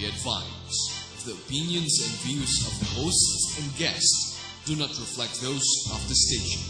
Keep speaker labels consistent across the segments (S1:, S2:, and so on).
S1: be advised, the opinions and views of the hosts and guests do not reflect those of the station.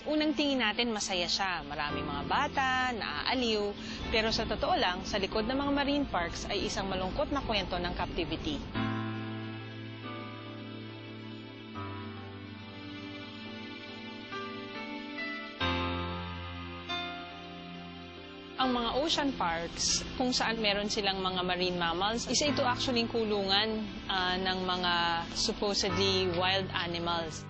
S2: Unang tingin natin, masaya siya. Maraming mga bata, naaaliw. Pero sa totoo lang, sa likod ng mga marine parks ay isang malungkot na kwento ng captivity. Ang mga ocean parks, kung saan meron silang mga marine mammals, isa ito actually kulungan ng mga supposedly wild animals.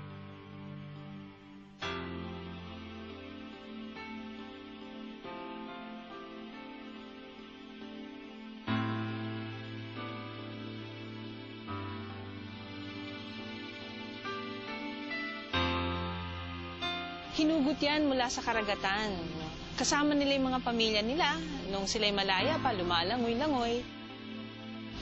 S2: Hinugot yan mula sa karagatan. Kasama nila yung mga pamilya nila. Nung sila'y malaya pa, lumalangoy-langoy.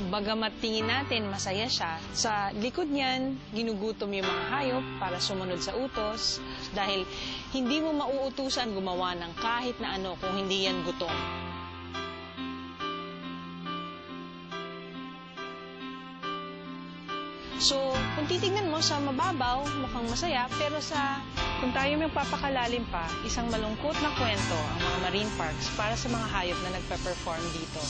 S2: Bagamat tingin natin masaya siya, sa likod niyan, ginugutom yung mga hayop para sumunod sa utos. Dahil hindi mo mauutusan gumawa ng kahit na ano kung hindi yan gutom. So, kung titignan mo sa mababaw, mukhang masaya, pero kung tayo may papakalalim pa, isang malungkot na kwento ang mga marine parks para sa mga hayop na nagpe-perform dito.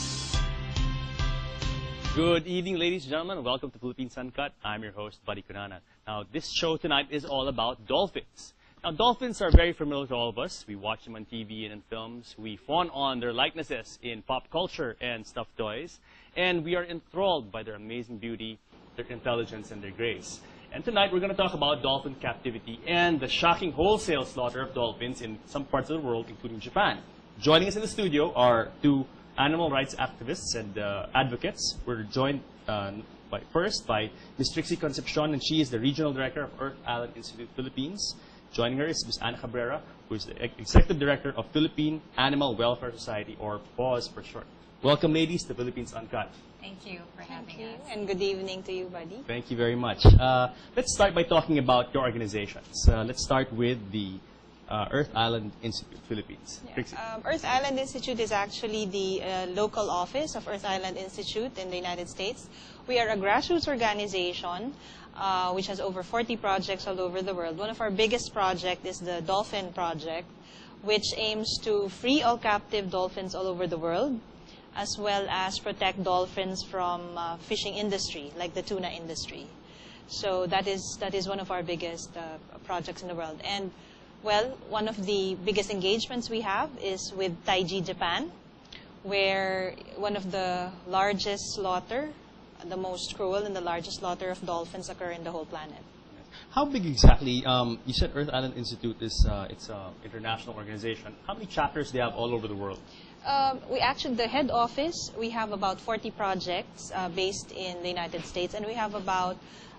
S3: Good evening, ladies and gentlemen. Welcome to Philippines Uncut. I'm your host, Buddy Kunana. Now, this show tonight is all about dolphins. Now, dolphins are very familiar to all of us. We watch them on TV and in films. We fawn on their likenesses in pop culture and stuffed toys. And we are enthralled by their amazing beauty, their intelligence, and their grace. And tonight, we're going to talk about dolphin captivity and the shocking wholesale slaughter of dolphins in some parts of the world, including Japan. Joining us in the studio are two animal rights activists and advocates. We're joined first by Ms. Trixie Concepcion, and she is the Regional Director of Earth Island Institute Philippines. Joining her is Ms. Ana Cabrera, who is the Executive Director of Philippine Animal Welfare Society, or PAWS for short. Welcome, ladies, to Philippines Uncut.
S4: Thank you for having us.
S2: And good evening to you, Buddy.
S3: Thank you very much. Let's start by talking about your organizations. Let's start with the Earth Island Institute Philippines.
S2: Yeah. Earth Island Institute is actually the local office of Earth Island Institute in the United States. We are a grassroots organization which has over 40 projects all over the world. One of our biggest projects is the Dolphin Project, which aims to free all captive dolphins all over the world, as well as protect dolphins from fishing industry, like the tuna industry. So that is one of our biggest projects in the world. And, well, one of the biggest engagements we have is with Taiji, Japan, where one of the largest slaughter, the most cruel and the largest slaughter of dolphins occur in the whole planet.
S3: How big exactly? You said Earth Island Institute is it's an international organization. How many chapters do they have all over the world?
S2: The head office, we have about 40 projects based in the United States, and we have about,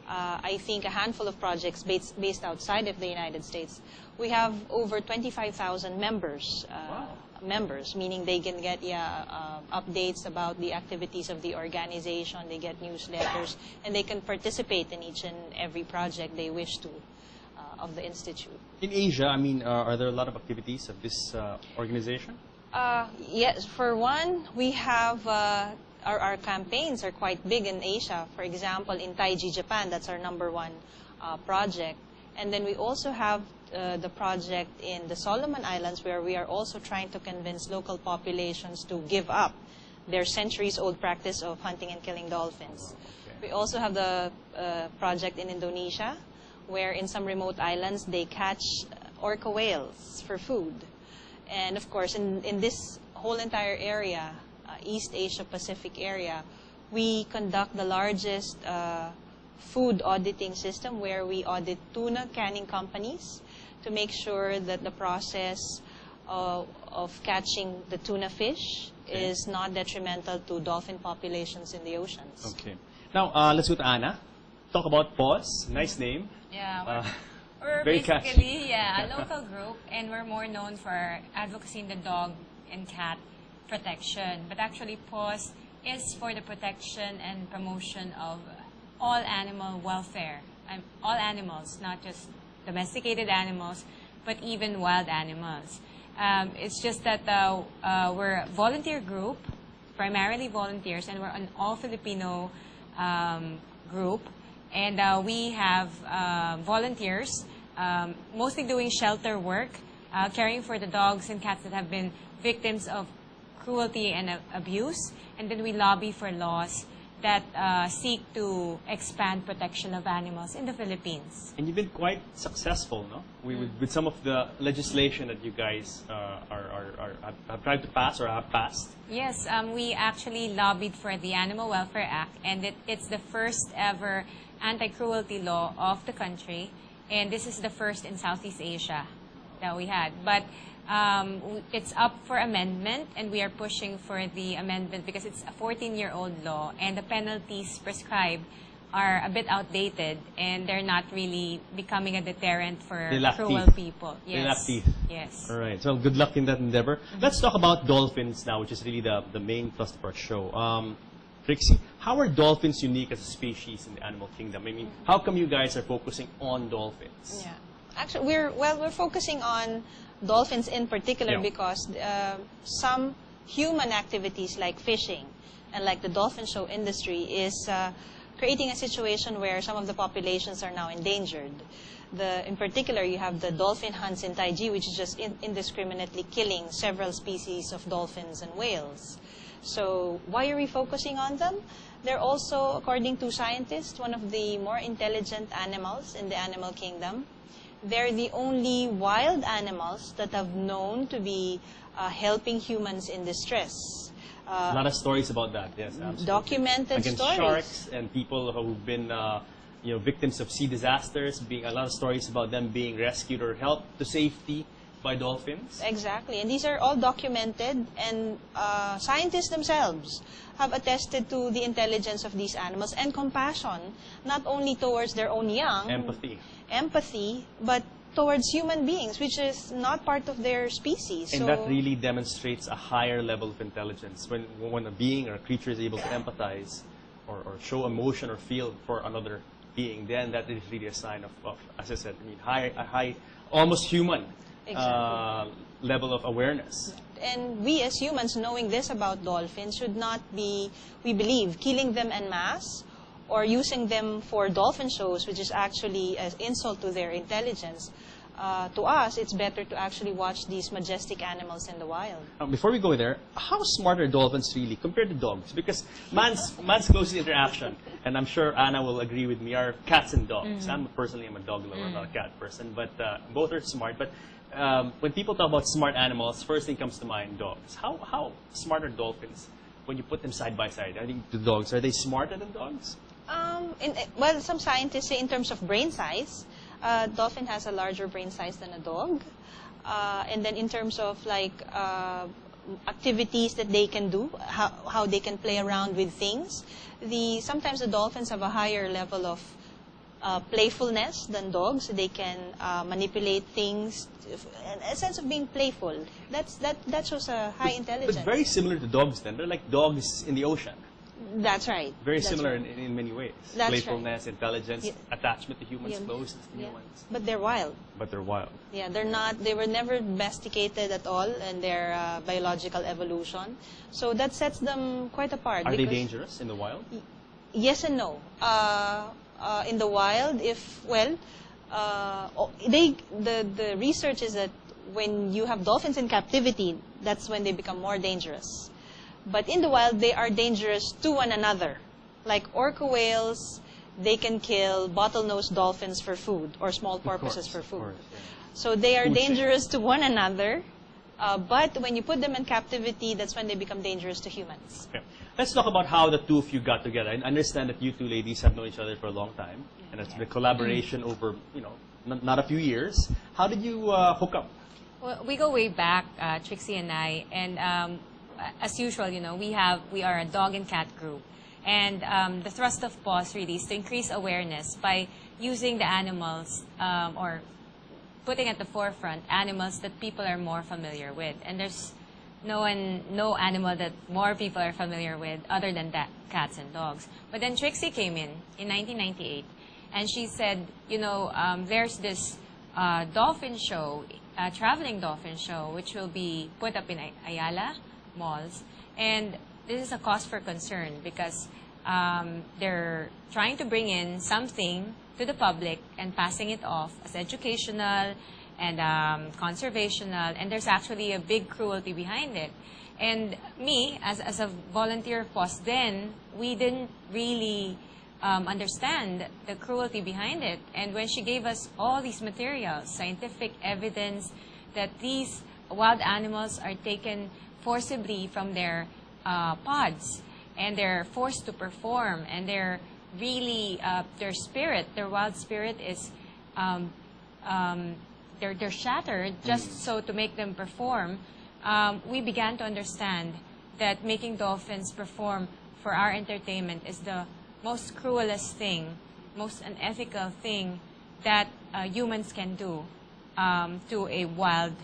S2: I think, a handful of projects based outside of the United States. We have over 25,000 members.
S3: Wow.
S2: Members, meaning they can get updates about the activities of the organization, they get newsletters, and they can participate in each and every project they wish to of the Institute.
S3: In Asia, I mean, are there a lot of activities of this organization?
S2: Yes, for one, we have our campaigns are quite big in Asia. For example, in Taiji, Japan, that's our #1 project. And then we also have the project in the Solomon Islands, where we are also trying to convince local populations to give up their centuries-old practice of hunting and killing dolphins. Okay. We also have the project in Indonesia, where in some remote islands they catch orca whales for food. And of course, in this whole entire area, East Asia Pacific area, we conduct the largest food auditing system, where we audit tuna canning companies to make sure that the process of catching the tuna fish is not detrimental to dolphin populations in the oceans.
S3: Okay. Now, let's go to Anna. Talk about PAWS. Nice name.
S4: Yeah, we're
S3: very
S4: basically a local group, and we're more known for advocacy in the dog and cat protection. But actually, PAWS is for the protection and promotion of all animal welfare. All animals, not just domesticated animals, but even wild animals. It's just that we're a volunteer group, primarily volunteers, and we're an all-Filipino group. And we have volunteers, mostly doing shelter work, caring for the dogs and cats that have been victims of cruelty and abuse. And then we lobby for laws that seek to expand protection of animals in the Philippines.
S3: And you've been quite successful, no? With some of the legislation that you guys have tried to pass or have passed.
S4: Yes, we actually lobbied for the Animal Welfare Act, and it's the first ever anti-cruelty law of the country, and this is the first in Southeast Asia that we had. But it's up for amendment, and we are pushing for the amendment because it's a 14-year-old law, and the penalties prescribed are a bit outdated, and they're not really becoming a deterrent for cruel people. Yes.
S3: They lack teeth.
S4: Yes.
S3: All right. So good luck in that endeavor. Let's talk about dolphins now, which is really the main thrust of our show. Trixie, how are dolphins unique as a species in the animal kingdom? I mean, how come you guys are focusing on dolphins?
S2: Yeah. Actually, we're focusing on dolphins in particular because some human activities like fishing and like the dolphin show industry is creating a situation where some of the populations are now endangered. In particular, you have the dolphin hunts in Taiji, which is just indiscriminately killing several species of dolphins and whales. So why are we focusing on them? They're also, according to scientists, one of the more intelligent animals in the animal kingdom. They're the only wild animals that have known to be helping humans in distress.
S3: A lot of stories about that, yes, absolutely.
S2: Documented
S3: against
S2: stories.
S3: Sharks and people who've been victims of sea disasters, a lot of stories about them being rescued or helped to safety by dolphins.
S2: Exactly, and these are all documented, and scientists themselves have attested to the intelligence of these animals and compassion, not only towards their own young. Empathy, but towards human beings, which is not part of their species.
S3: And that really demonstrates a higher level of intelligence. When a being or a creature is able to empathize or show emotion or feel for another being, then that is really a sign of as I said, a high, almost human level of awareness.
S2: And we as humans, knowing this about dolphins, should not be, we believe, killing them en masse or using them for dolphin shows, which is actually an insult to their intelligence. To us, it's better to actually watch these majestic animals in the wild.
S3: Before we go there, how smart are dolphins really compared to dogs? Because man's closest interaction, and I'm sure Anna will agree with me, are cats and dogs. I'm a dog lover, not a cat person, but both are smart. But when people talk about smart animals, first thing comes to mind, dogs. How smart are dolphins when you put them side by side? I think the dogs, are they smarter than dogs?
S2: Well, some scientists say in terms of brain size, dolphin has a larger brain size than a dog. And then in terms of activities that they can do, how they can play around with things, sometimes the dolphins have a higher level of playfulness than dogs. They can manipulate things, a sense of being playful. That shows a high intelligence.
S3: But very similar to dogs then. They're like dogs in the ocean.
S2: That's right.
S3: Very similar in many ways.
S2: That's
S3: playfulness, intelligence, attachment to humans, closeness to humans.
S2: But they're wild. Yeah, they were never domesticated at all in their biological evolution. So that sets them quite apart.
S3: Are they dangerous in the wild?
S2: Yes and no. In the wild, the research is that when you have dolphins in captivity, that's when they become more dangerous. But in the wild, they are dangerous to one another. Like orca whales, they can kill bottlenose dolphins for food or small porpoises for food.
S3: Course, yeah.
S2: So they are dangerous to one another. But when you put them in captivity, that's when they become dangerous to humans.
S3: Okay. Let's talk about how the two of you got together. I understand that you two ladies have known each other for a long time, and it's been a collaboration over, not a few years. How did you hook up?
S4: Well, we go way back, Trixie and I, and as usual, we are a dog and cat group, and the thrust of PAWS really is to increase awareness by using the animals or putting at the forefront animals that people are more familiar with, and there's no animal that more people are familiar with other than that, cats and dogs. But then Trixie came in 1998, and she said, there's this dolphin show, traveling dolphin show, which will be put up in Ayala malls. And this is a cause for concern because they're trying to bring in something to the public and passing it off as educational and conservational, and there's actually a big cruelty behind it. And me, as a volunteer of PAWS then, we didn't really understand the cruelty behind it. And when she gave us all these materials, scientific evidence that these wild animals are taken forcibly from their pods, and they're forced to perform, and they're really, their wild spirit is, they're shattered just so to make them perform, we began to understand that making dolphins perform for our entertainment is the most cruelest thing, most unethical thing that humans can do to a wild,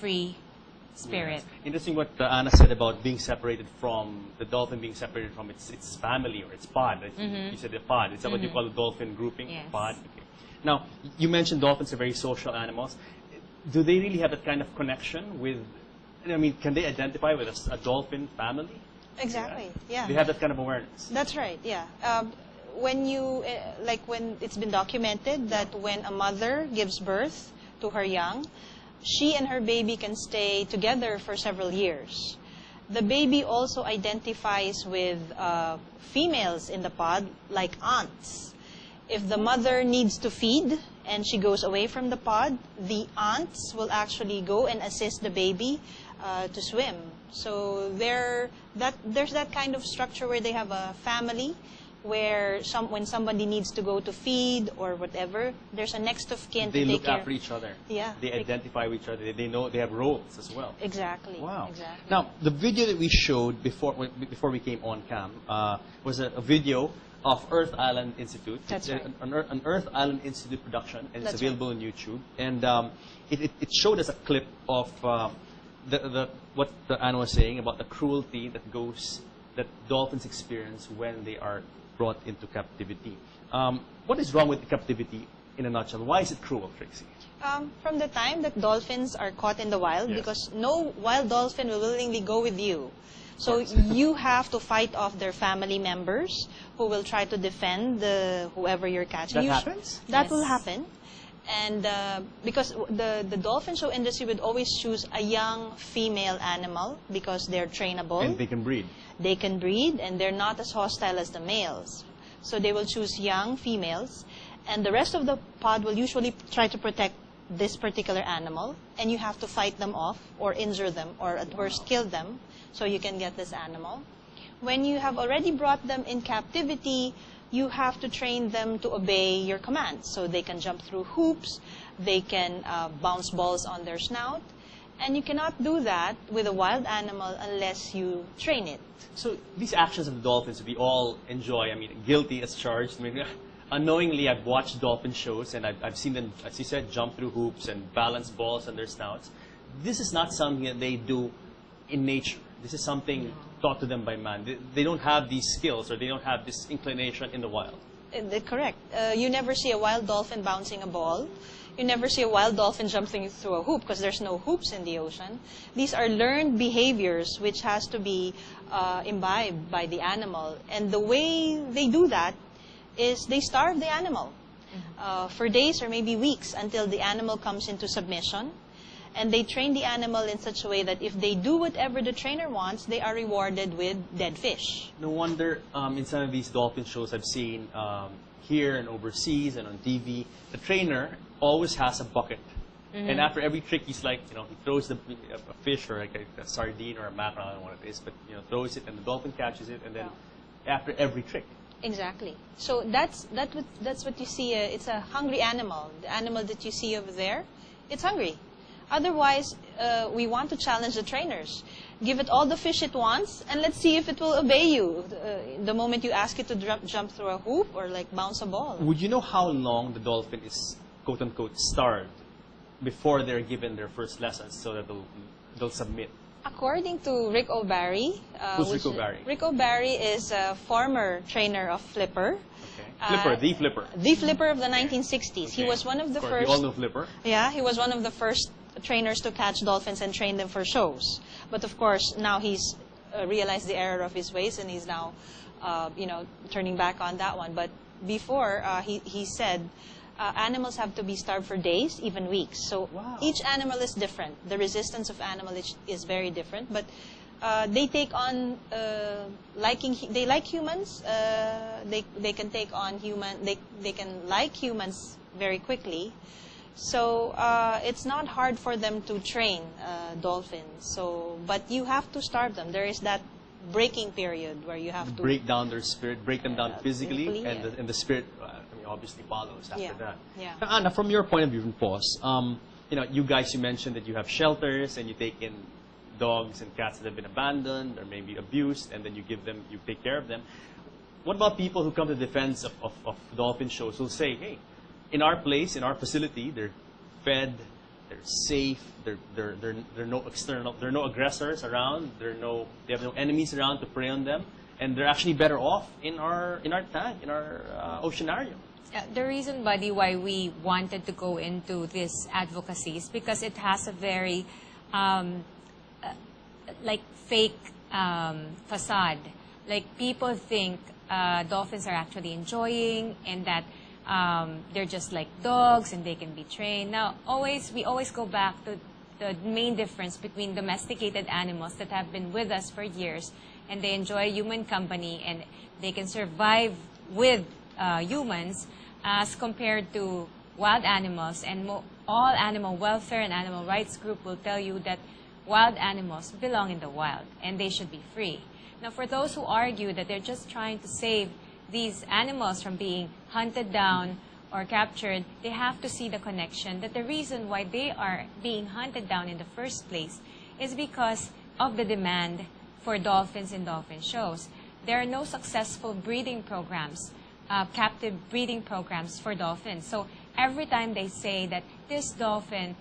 S4: free spirit.
S3: Yes. Interesting what Anna said about being separated from, the dolphin being separated from its family or its pod. You said the pod. Is that what you call the dolphin grouping?
S4: Yes.
S3: Pod? Okay. Now, you mentioned dolphins are very social animals. Do they really have that kind of connection with, can they identify with a dolphin family?
S2: Exactly, yeah.
S3: They have that kind of awareness.
S2: That's right, yeah. When it's been documented that when a mother gives birth to her young, she and her baby can stay together for several years. The baby also identifies with females in the pod, like aunts. If the mother needs to feed and she goes away from the pod, the aunts will actually go and assist the baby to swim. So there's that kind of structure where they have a family, where when somebody needs to go to feed or whatever, there's a next of kin to take care.
S3: They look after each other.
S2: Yeah.
S3: They identify with each other. They know they have roles as well.
S2: Exactly.
S3: Wow.
S2: Exactly.
S3: Now, the video that we showed before we came on cam was a video of Earth Island Institute.
S2: That's
S3: it's
S2: right.
S3: An Earth Island Institute production, and it's
S2: That's
S3: available on YouTube. And it showed us a clip of what Anna was saying about the cruelty that dolphins experience when they are brought into captivity. What is wrong with captivity in a nutshell? Why is it cruel, Trixie?
S2: From the time that dolphins are caught in the wild,
S3: Yes.
S2: because no wild dolphin will willingly go with you. So you have to fight off their family members who will try to defend whoever you're catching.
S3: That happens?
S2: That
S4: Yes.
S2: will happen. And because the dolphin show industry would always choose a young female animal because they're trainable.
S3: And they can breed.
S2: They can breed, and they're not as hostile as the males. So they will choose young females, and the rest of the pod will usually try to protect this particular animal, and you have to fight them off or injure them or at worst kill them so you can get this animal. When you have already brought them in captivity, you have to train them to obey your commands. So they can jump through hoops, they can bounce balls on their snout, and you cannot do that with a wild animal unless you train it.
S3: So these actions of the dolphins, we all enjoy. Guilty as charged. Unknowingly, I've watched dolphin shows, and I've seen them, as you said, jump through hoops and balance balls on their snouts. This is not something that they do in nature. This is something taught to them by man. They don't have these skills, or they don't have this inclination in the wild.
S2: Correct. You never see a wild dolphin bouncing a ball. You never see a wild dolphin jumping through a hoop because there's no hoops in the ocean. These are learned behaviors which has to be imbibed by the animal. And the way they do that is they starve the animal for days or maybe weeks until the animal comes into submission. And they train the animal in such a way that if they do whatever the trainer wants, they are rewarded with dead fish.
S3: No wonder in some of these dolphin shows I've seen here and overseas and on TV, the trainer always has a bucket. And after every trick, he's like, he throws a fish or like a sardine or a mackerel, I don't know what it is, but throws it and the dolphin catches it, and then after every trick.
S2: Exactly. So that's what you see. It's a hungry animal. The animal that you see over there, it's hungry. Otherwise, we want to challenge the trainers. Give it all the fish it wants, and let's see if it will obey you the moment you ask it to jump through a hoop or like bounce a ball.
S3: Would you know how long the dolphin is, quote unquote, starved before they're given their first lessons so that they'll submit?
S2: According to Rick O'Barry,
S3: Who's Rick O'Barry?
S2: Rick O'Barry is a former trainer of Flipper.
S3: Okay. Flipper, the Flipper.
S2: The Flipper of the 1960s. He was one of the first.
S3: We all know Flipper.
S2: Yeah, he was one of the first trainers to catch dolphins and train them for shows. But of course, now he's realized the error of his ways, and he's now, turning back on that one. But before, he said, animals have to be starved for days, even weeks. So each animal is different. The resistance of animal is very different. But they take on they like humans. They can take on they can like humans very quickly. So it's not hard for them to train dolphins. But you have to starve them. There is that breaking period where you have to
S3: break down their spirit, break them down physically,
S2: yeah.
S3: and the spirit obviously follows after that.
S2: Yeah.
S3: Now, Anna, from your point of view, pause. You guys, you mentioned that you have shelters and you take in dogs and cats that have been abandoned or maybe abused, and then you take care of them. What about people who come to the defense of dolphin shows who'll say, hey, in our place, in our facility, they're fed, they're safe, there are no aggressors around, they have no enemies around to prey on them, and they're actually better off in our tank, in our oceanarium.
S4: The reason, Buddy, why we wanted to go into this advocacy is because it has a very fake facade. Like, people think dolphins are actually enjoying and that they're just like dogs and they can be trained. Now, we always go back to the main difference between domesticated animals that have been with us for years and they enjoy human company and they can survive with humans as compared to wild animals. And all animal welfare and animal rights group will tell you that wild animals belong in the wild and they should be free. Now, for those who argue that they're just trying to save these animals from being hunted down or captured, they have to see the connection that the reason why they are being hunted down in the first place is because of the demand for dolphins in dolphin shows. There are no successful breeding programs, captive breeding programs for dolphins. So every time they say that this dolphin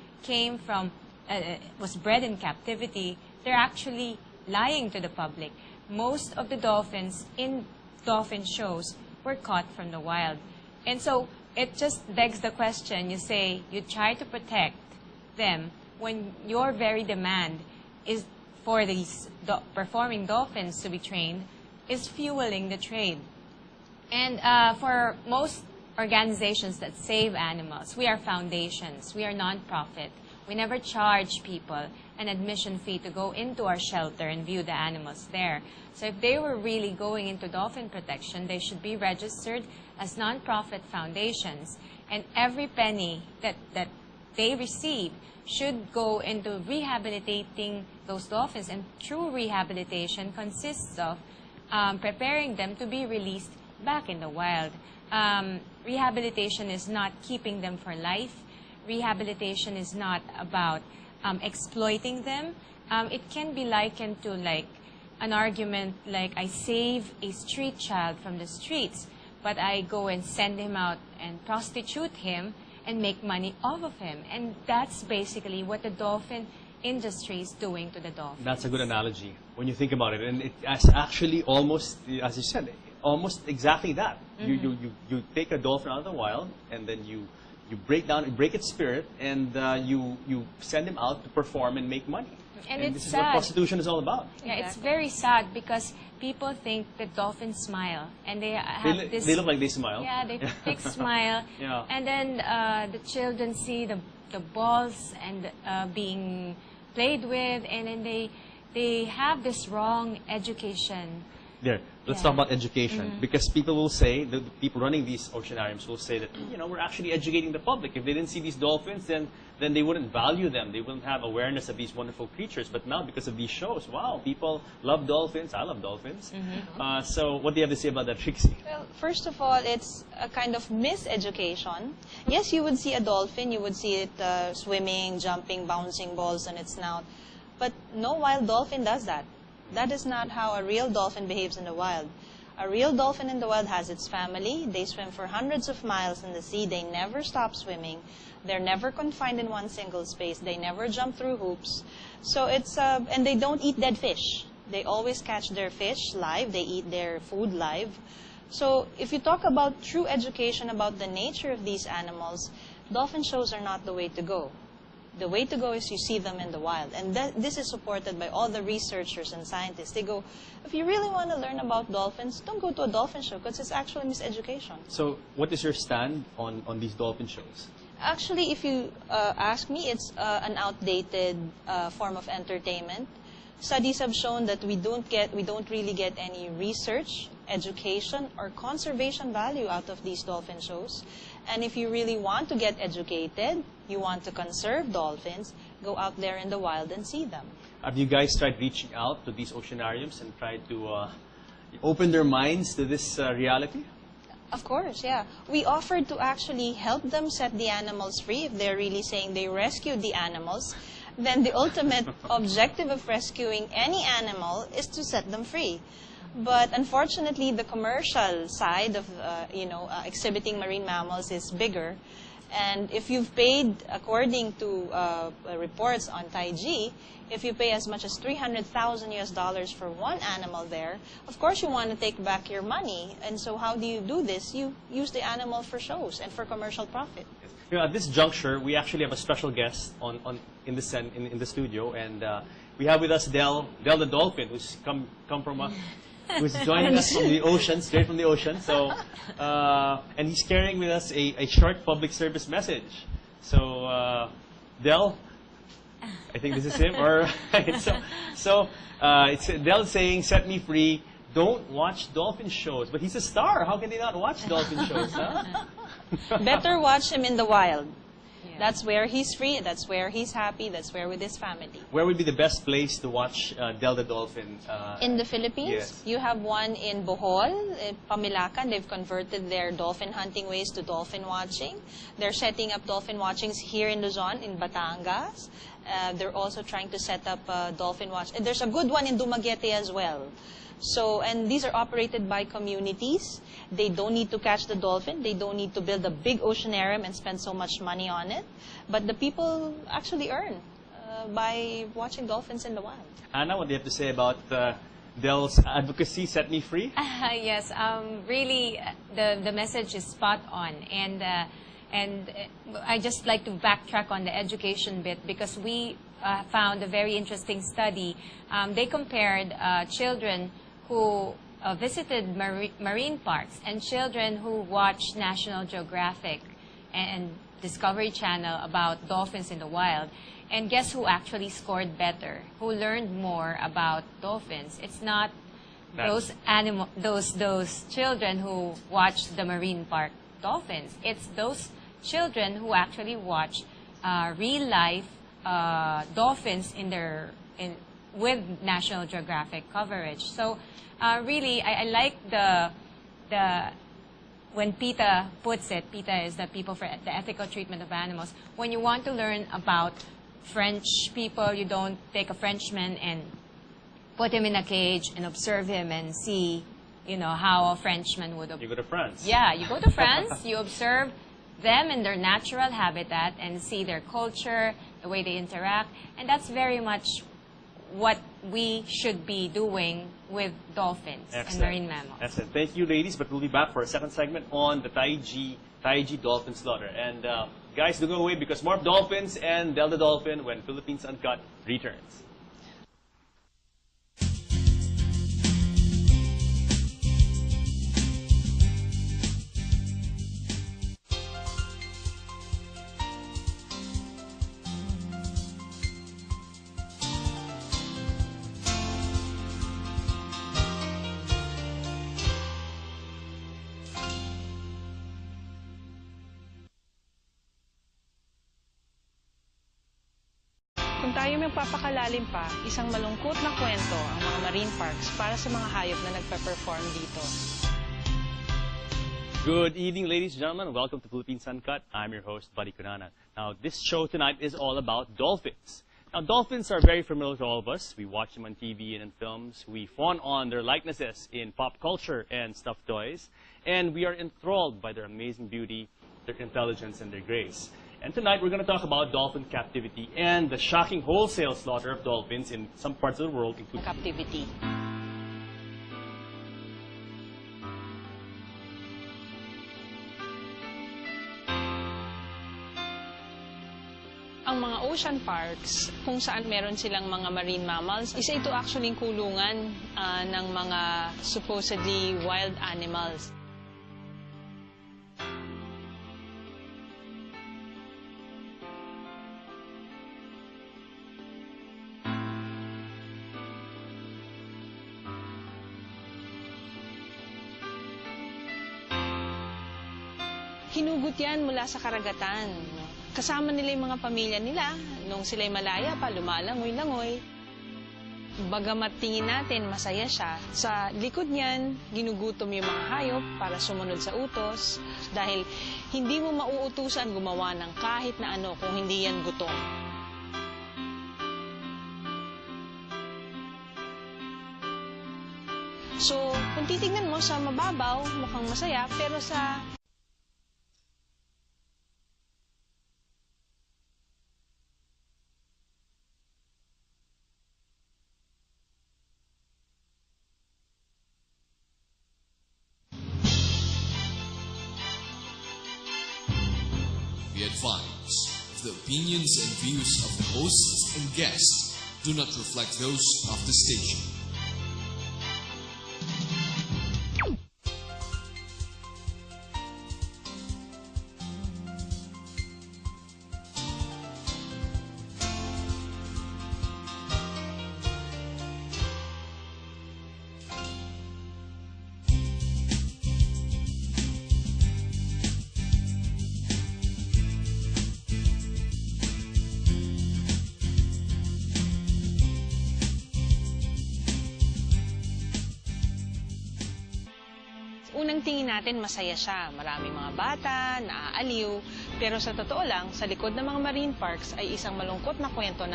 S4: was bred in captivity, they're actually lying to the public. Most of the dolphins in dolphin shows were caught from the wild. And so it just begs the question, you say you try to protect them when your very demand is for these performing dolphins to be trained is fueling the trade. And for most organizations that save animals, we are foundations, we are non-profit. We never charge people an admission fee to go into our shelter and view the animals there. So if they were really going into dolphin protection, they should be registered as non-profit foundations. And every penny that they receive should go into rehabilitating those dolphins. And true rehabilitation consists of preparing them to be released back in the wild. Rehabilitation is not keeping them for life. Rehabilitation is not about exploiting them. It can be likened to like an argument like I save a street child from the streets, but I go and send him out and prostitute him and make money off of him. And that's basically what the dolphin industry is doing to the dolphins.
S3: That's a good analogy when you think about it. And it's actually almost, as you said, almost exactly that. Mm-hmm. You take a dolphin out of the wild and then you break its spirit, and you send him out to perform and make money. And this is what prostitution is all about.
S4: Yeah, exactly. It's very sad because people think that dolphins smile, and they have this.
S3: They look like they smile.
S4: Yeah, they fake smile. Yeah. And then the children see the balls and being played with, and then they have this wrong education
S3: There, let's talk about education, because people will say, the people running these oceanariums will say that, we're actually educating the public. If they didn't see these dolphins, then they wouldn't value them. They wouldn't have awareness of these wonderful creatures. But now, because of these shows, wow, people love dolphins. I love dolphins. So what do you have to say about that, Trixie?
S2: Well, first of all, it's a kind of miseducation. Yes, you would see a dolphin, you would see it swimming, jumping, bouncing balls on its snout. But no wild dolphin does that. That is not how a real dolphin behaves in the wild. A real dolphin in the wild has its family. They swim for hundreds of miles in the sea. They never stop swimming. They're never confined in one single space. They never jump through hoops. So it's and they don't eat dead fish. They always catch their fish live. They eat their food live. So if you talk about true education about the nature of these animals, dolphin shows are not the way to go. The way to go is you see them in the wild. And this is supported by all the researchers and scientists. They go, if you really want to learn about dolphins, don't go to a dolphin show because it's actually miseducation.
S3: So what is your stand on these dolphin shows?
S2: Actually, if you ask me, it's an outdated form of entertainment. Studies have shown that we don't really get any research, education, or conservation value out of these dolphin shows. And if you really want to get educated, you want to conserve dolphins, go out there in the wild and see them.
S3: Have you guys tried reaching out to these oceanariums and tried to open their minds to this reality?
S2: Of course, yeah. We offered to actually help them set the animals free if they're really saying they rescued the animals. Then the ultimate objective of rescuing any animal is to set them free. But unfortunately, the commercial side of exhibiting marine mammals is bigger. And if you've paid, according to reports on Taiji, if you pay as much as $300,000 for one animal there, of course you want to take back your money. And so how do you do this? You use the animal for shows and for commercial profit.
S3: At this juncture, we actually have a special guest in the studio, and we have with us Del the dolphin, who's come from who's joining us from the ocean, straight from the ocean. So, and he's carrying with us a short public service message. So, Del, I think this is him. Or it's Del saying, "Set me free. Don't watch dolphin shows." But he's a star. How can they not watch dolphin shows? Huh?
S2: Better watch him in the wild. Yeah. That's where he's free. That's where he's happy. That's where with his family.
S3: Where would be the best place to watch Del the dolphin?
S2: In the Philippines?
S3: Yes.
S2: You have one in Bohol, Pamilacan. They've converted their dolphin hunting ways to dolphin watching. They're setting up dolphin watchings here in Luzon, in Batangas. They're also trying to set up dolphin watch. And there's a good one in Dumaguete as well. So, and these are operated by communities. They don't need to catch the dolphin. They don't need to build a big oceanarium and spend so much money on it. But the people actually earn by watching dolphins in the wild.
S3: Anna, what do you have to say about Del's advocacy, Set Me Free?
S4: Yes, really, the message is spot on. And I just like to backtrack on the education bit because we found a very interesting study. They compared children who visited marine parks and children who watched National Geographic and Discovery Channel about dolphins in the wild. And guess who actually scored better? Who learned more about dolphins? It's not those children who watched the marine park dolphins. It's those children who actually watch real life dolphins with National Geographic coverage. So really, I like when PETA puts it. PETA is the People for the Ethical Treatment of Animals. When you want to learn about French people, you don't take a Frenchman and put him in a cage and observe him and see, how a Frenchman would.
S3: You go to France.
S4: Yeah, you go to France. You observe them in their natural habitat and see their culture, the way they interact, and that's very much what we should be doing with dolphins and marine mammals.
S3: Excellent. Thank you, ladies, but we'll be back for a second segment on the Taiji dolphin slaughter. And guys, don't go away because more dolphins and Del the dolphin when Philippines Uncut returns.
S2: Ngayong magpapakalalim pa, isang malungkot na kwento ang mga marine parks para sa mga hayop na nagpe-perform dito.
S3: Good evening, ladies and gentlemen. Welcome to Philippines Uncut. I'm your host, Buddy Kunana. Now, this show tonight is all about dolphins. Now, dolphins are very familiar to all of us. We watch them on TV and in films. We fawn on their likenesses in pop culture and stuffed toys. And we are enthralled by their amazing beauty, their intelligence, and their grace. And tonight, we're going to talk about dolphin captivity and the shocking wholesale slaughter of dolphins in some parts of the world, including
S2: Captivity. Ang mga ocean parks, kung saan meron silang mga marine mammals, isa ito actually kulungan ng mga supposedly wild animals. Hinugot yan mula sa karagatan. Kasama nila yung mga pamilya nila. Nung sila'y malaya pa, lumalangoy-langoy. Bagamat tingin natin masaya siya, sa likod niyan, ginugutom yung mga hayop para sumunod sa utos. Dahil hindi mo mauutusan gumawa ng kahit na ano kung hindi yan gutom. So, kung titignan mo sa mababaw, mukhang masaya, pero sa
S1: We advise the opinions and views of the hosts and guests do not reflect those of the station.
S2: unang tingin natin masaya siya. Maraming mga bata, naaaliw. Pero sa totoo lang, sa likod ng mga marine parks ay isang malungkot na kwento ng